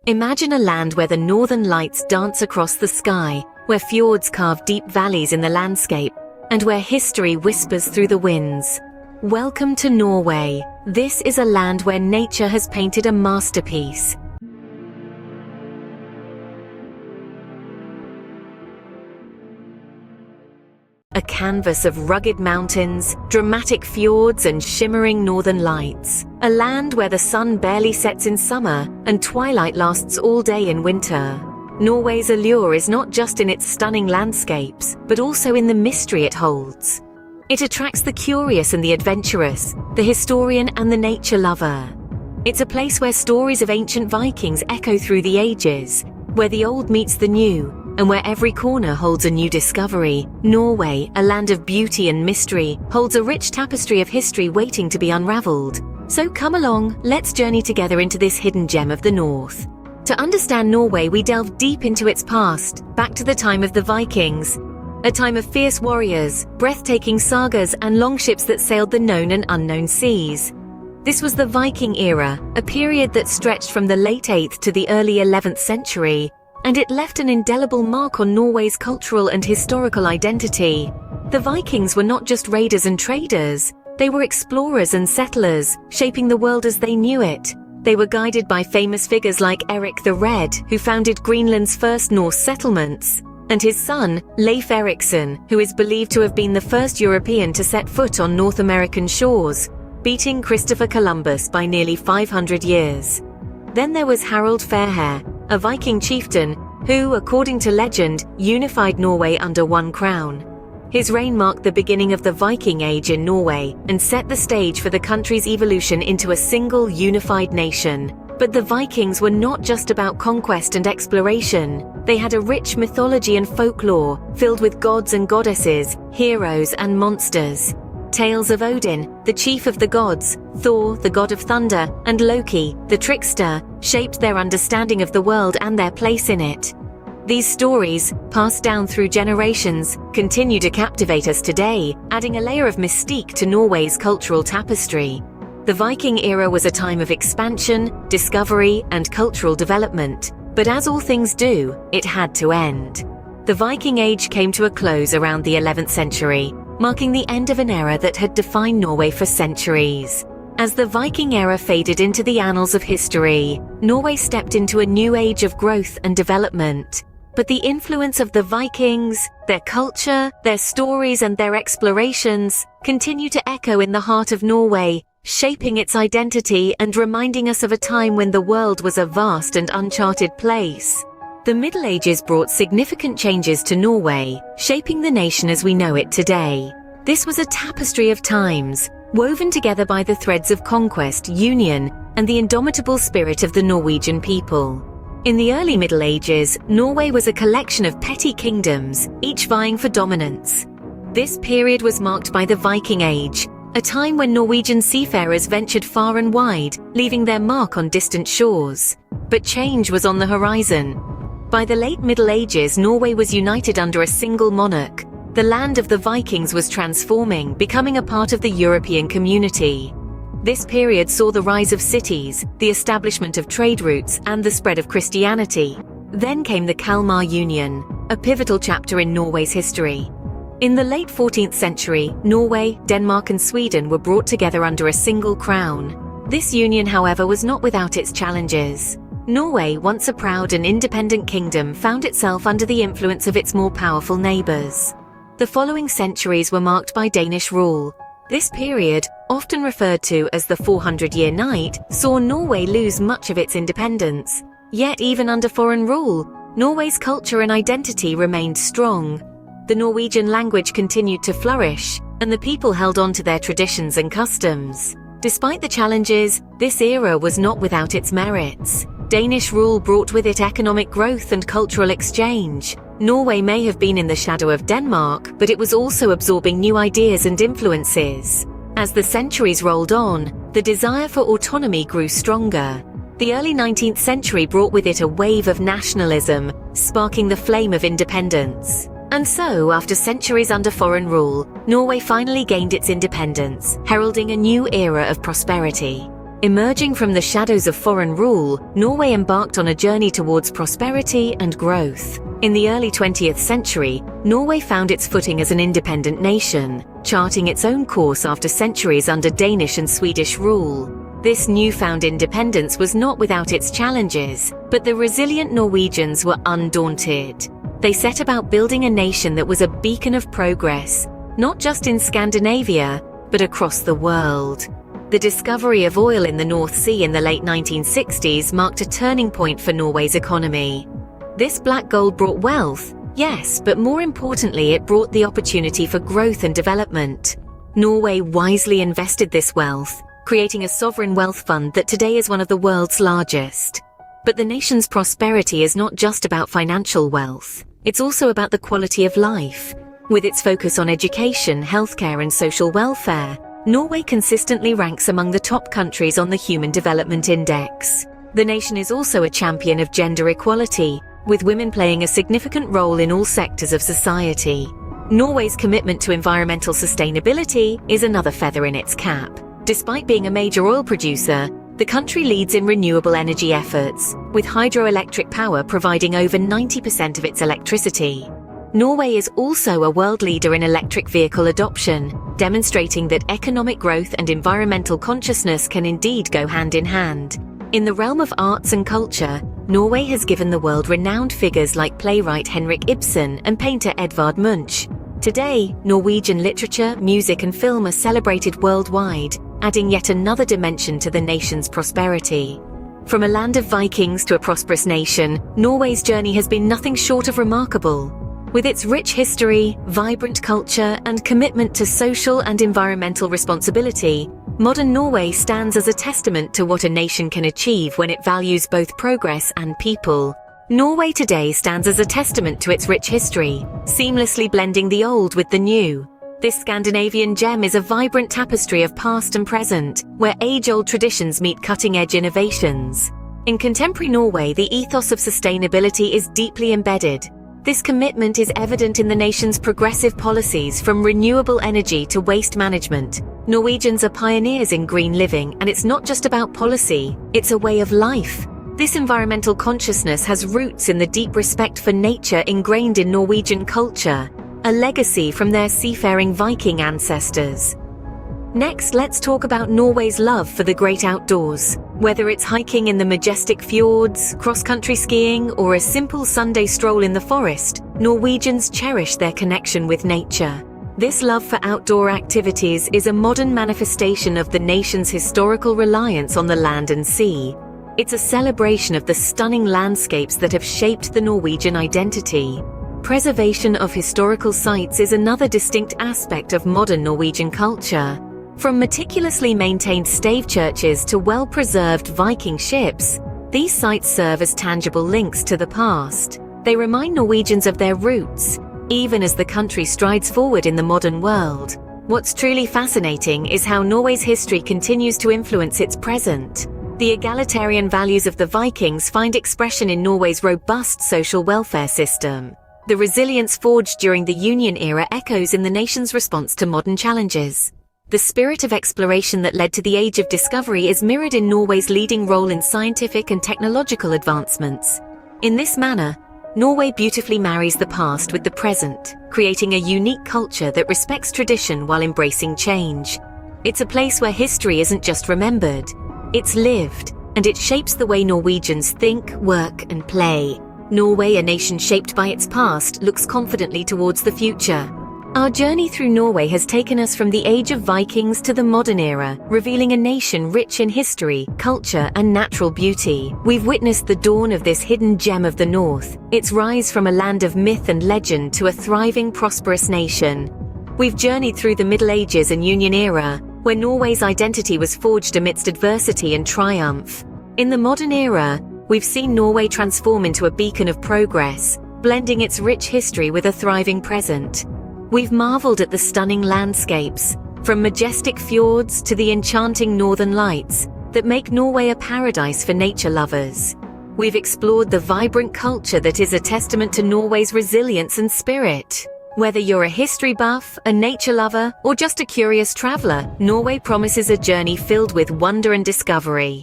Imagine a land where the northern lights dance across the sky, where fjords carve deep valleys in the landscape, and where history whispers through the winds. Welcome to Norway. This is a land where nature has painted a masterpiece. A canvas of rugged mountains, dramatic fjords, and shimmering northern lights. A land where the sun barely sets in summer and twilight lasts all day in winter. Norway's allure is not just in its stunning landscapes, but also in the mystery it holds. It attracts the curious and the adventurous, the historian and the nature lover. It's a place where stories of ancient Vikings echo through the ages, where the old meets the new, and where every corner holds a new discovery. Norway, a land of beauty and mystery, holds a rich tapestry of history waiting to be unraveled. So come along, let's journey together into this hidden gem of the north. To understand Norway, we delve deep into its past, back to the time of the Vikings, a time of fierce warriors, breathtaking sagas, and longships that sailed the known and unknown seas. This was the Viking era, a period that stretched from the late 8th to the early 11th century, and it left an indelible mark on Norway's cultural and historical identity. The Vikings were not just raiders and traders, they were explorers and settlers, shaping the world as they knew it. They were guided by famous figures like Eric the Red, who founded Greenland's first Norse settlements, and his son, Leif Erikson, who is believed to have been the first European to set foot on North American shores, beating Christopher Columbus by nearly 500 years. Then there was Harald Fairhair, a Viking chieftain who, according to legend, unified Norway under one crown. His reign marked the beginning of the Viking Age in Norway and set the stage for the country's evolution into a single unified nation. But the Vikings were not just about conquest and exploration. They had a rich mythology and folklore, filled with gods and goddesses, heroes and monsters. Tales of Odin, the chief of the gods, Thor, the god of thunder, and Loki, the trickster, shaped their understanding of the world and their place in it. These stories, passed down through generations, continue to captivate us today, adding a layer of mystique to Norway's cultural tapestry. The Viking era was a time of expansion, discovery, and cultural development, but as all things do, it had to end. The Viking Age came to a close around the 11th century, marking the end of an era that had defined Norway for centuries. As the Viking era faded into the annals of history, Norway stepped into a new age of growth and development. But the influence of the Vikings, their culture, their stories, and their explorations continue to echo in the heart of Norway, shaping its identity and reminding us of a time when the world was a vast and uncharted place. The Middle Ages brought significant changes to Norway, shaping the nation as we know it today. This was a tapestry of times, woven together by the threads of conquest, union, and the indomitable spirit of the Norwegian people. In the early Middle Ages, Norway was a collection of petty kingdoms, each vying for dominance. This period was marked by the Viking Age, a time when Norwegian seafarers ventured far and wide, leaving their mark on distant shores. But change was on the horizon. By the late Middle Ages, Norway was united under a single monarch. The land of the Vikings was transforming, becoming a part of the European community. This period saw the rise of cities, the establishment of trade routes, and the spread of Christianity. Then came the Kalmar Union, a pivotal chapter in Norway's history. In the late 14th century, Norway, Denmark, and Sweden were brought together under a single crown. This union, however, was not without its challenges. Norway, once a proud and independent kingdom, found itself under the influence of its more powerful neighbors. The following centuries were marked by Danish rule. This period, often referred to as the 400-year Night, saw Norway lose much of its independence. Yet even under foreign rule, Norway's culture and identity remained strong. The Norwegian language continued to flourish, and the people held on to their traditions and customs. Despite the challenges, this era was not without its merits. Danish rule brought with it economic growth and cultural exchange. Norway may have been in the shadow of Denmark, but it was also absorbing new ideas and influences. As the centuries rolled on, the desire for autonomy grew stronger. The early 19th century brought with it a wave of nationalism, sparking the flame of independence. And so, after centuries under foreign rule, Norway finally gained its independence, heralding a new era of prosperity. Emerging from the shadows of foreign rule, Norway embarked on a journey towards prosperity and growth. In the early 20th century, Norway found its footing as an independent nation, charting its own course after centuries under Danish and Swedish rule. This newfound independence was not without its challenges, but the resilient Norwegians were undaunted. They set about building a nation that was a beacon of progress, not just in Scandinavia, but across the world. The discovery of oil in the North Sea in the late 1960s marked a turning point for Norway's economy. This black gold brought wealth, yes, but more importantly, it brought the opportunity for growth and development. Norway wisely invested this wealth, creating a sovereign wealth fund that today is one of the world's largest. But the nation's prosperity is not just about financial wealth. It's also about the quality of life. With its focus on education, healthcare, and social welfare, Norway consistently ranks among the top countries on the Human Development Index. The nation is also a champion of gender equality, with women playing a significant role in all sectors of society. Norway's commitment to environmental sustainability is another feather in its cap. Despite being a major oil producer, the country leads in renewable energy efforts, with hydroelectric power providing over 90% of its electricity. Norway is also a world leader in electric vehicle adoption, demonstrating that economic growth and environmental consciousness can indeed go hand in hand. In the realm of arts and culture, Norway has given the world renowned figures like playwright Henrik Ibsen and painter Edvard Munch. Today, Norwegian literature, music, and film are celebrated worldwide, adding yet another dimension to the nation's prosperity. From a land of Vikings to a prosperous nation, Norway's journey has been nothing short of remarkable. With its rich history, vibrant culture, and commitment to social and environmental responsibility, modern Norway stands as a testament to what a nation can achieve when it values both progress and people. Norway today stands as a testament to its rich history, seamlessly blending the old with the new. This Scandinavian gem is a vibrant tapestry of past and present, where age-old traditions meet cutting-edge innovations. In contemporary Norway, the ethos of sustainability is deeply embedded. This commitment is evident in the nation's progressive policies, from renewable energy to waste management. Norwegians are pioneers in green living, and it's not just about policy, it's a way of life. This environmental consciousness has roots in the deep respect for nature ingrained in Norwegian culture, a legacy from their seafaring Viking ancestors. Next, let's talk about Norway's love for the great outdoors. Whether it's hiking in the majestic fjords, cross-country skiing, or a simple Sunday stroll in the forest, Norwegians cherish their connection with nature. This love for outdoor activities is a modern manifestation of the nation's historical reliance on the land and sea. It's a celebration of the stunning landscapes that have shaped the Norwegian identity. Preservation of historical sites is another distinct aspect of modern Norwegian culture. From meticulously maintained stave churches to well-preserved Viking ships, these sites serve as tangible links to the past. They remind Norwegians of their roots, even as the country strides forward in the modern world. What's truly fascinating is how Norway's history continues to influence its present. The egalitarian values of the Vikings find expression in Norway's robust social welfare system. The resilience forged during the Union era echoes in the nation's response to modern challenges. The spirit of exploration that led to the Age of Discovery is mirrored in Norway's leading role in scientific and technological advancements. In this manner, Norway beautifully marries the past with the present, creating a unique culture that respects tradition while embracing change. It's a place where history isn't just remembered, it's lived, and it shapes the way Norwegians think, work, and play. Norway, a nation shaped by its past, looks confidently towards the future. Our journey through Norway has taken us from the age of Vikings to the modern era, revealing a nation rich in history, culture, and natural beauty. We've witnessed the dawn of this hidden gem of the North, its rise from a land of myth and legend to a thriving, prosperous nation. We've journeyed through the Middle Ages and Union era, where Norway's identity was forged amidst adversity and triumph. In the modern era, we've seen Norway transform into a beacon of progress, blending its rich history with a thriving present. We've marveled at the stunning landscapes, from majestic fjords to the enchanting northern lights, that make Norway a paradise for nature lovers. We've explored the vibrant culture that is a testament to Norway's resilience and spirit. Whether you're a history buff, a nature lover, or just a curious traveler, Norway promises a journey filled with wonder and discovery.